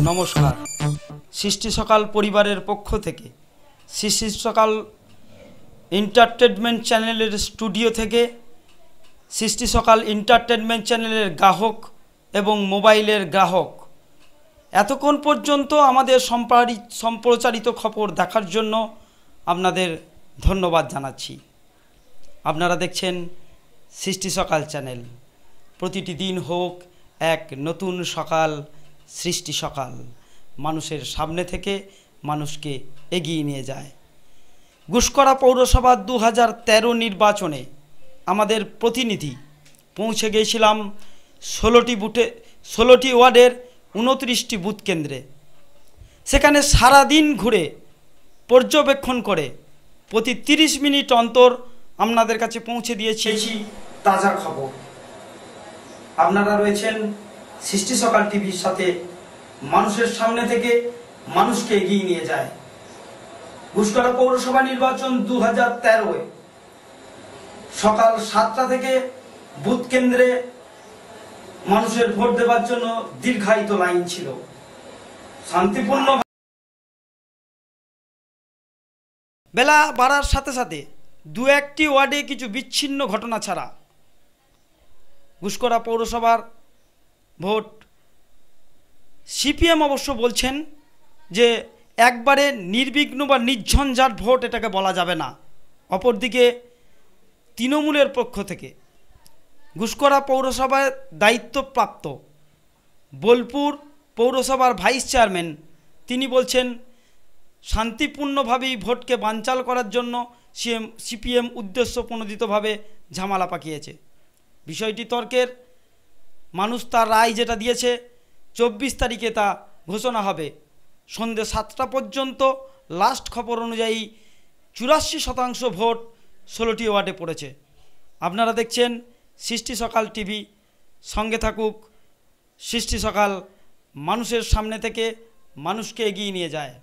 নমস্কার। সৃষ্টি সকাল পরিবারের পক্ষ থেকে সৃষ্টি সকাল এন্টারটেনমেন্ট চ্যানেলের স্টুডিও থেকে সৃষ্টি সকাল এন্টারটেনমেন্ট চ্যানেলের গ্রাহক এবং মোবাইলের গ্রাহক এতক্ষণ পর্যন্ত আমাদের সম্প্রচারিত খবর দেখার জন্য আপনাদের ধন্যবাদ জানাচ্ছি। আপনারা দেখছেন সৃষ্টি সকাল চ্যানেল। প্রতিটি দিন হোক এক নতুন সকাল, সৃষ্টি সকাল মানুষের সামনে থেকে মানুষকে এগিয়ে নিয়ে যায়। গুসকরা পৌরসভা 2013 নির্বাচনে আমাদের প্রতিনিধি পৌঁছে গিয়েছিলাম 16টি ওয়ার্ডের 29টি বুথ কেন্দ্রে। সেখানে সারাদিন ঘুরে পর্যবেক্ষণ করে প্রতি 30 মিনিট অন্তর আপনাদের কাছে পৌঁছে দিয়েছি তাজা খবর। আপনারা রয়েছেন সৃষ্টি সকাল টিভির সাথে, মানুষের সামনে থেকে মানুষকে এগিয়ে নিয়ে যায়। গুসকরা পৌরসভা নির্বাচন 2013 সকাল 7টা থেকে বুথ কেন্দ্রে মানুষের ভোট দেওয়ার জন্য দীর্ঘায়িত লাইন ছিল। শান্তিপূর্ণ বেলা বাড়ার সাথে সাথে দু একটি ওয়ার্ডে কিছু বিচ্ছিন্ন ঘটনা ছাড়া গুসকরা পৌরসভার ভোট সিপিএম অবশ্য বলছেন যে একবারে নির্বিঘ্ন বা নির্ঝঞ্ঝাট ভোট এটাকে বলা যাবে না। অপরদিকে তৃণমূলের পক্ষ থেকে গুসকরা পৌরসভায় দায়িত্বপ্রাপ্ত বোলপুর পৌরসভার ভাইস চেয়ারম্যান তিনি বলছেন শান্তিপূর্ণভাবেই ভোটকে বানচাল করার জন্য সিপিএম উদ্দেশ্যপ্রণোদিতভাবে ঝামেলা পাকিয়েছে। বিষয়টি তর্কের। মানুষ তার রায় যেটা দিয়েছে 24 তারিখে তা ঘোষণা হবে। সন্ধ্যে 7টা পর্যন্ত লাস্ট খবর অনুযায়ী 84% ভোট 16টি ওয়ার্ডে পড়েছে। আপনারা দেখছেন সৃষ্টি সকাল টিভি। সঙ্গে থাকুক। সৃষ্টি সকাল মানুষের সামনে থেকে মানুষকে এগিয়ে নিয়ে যায়।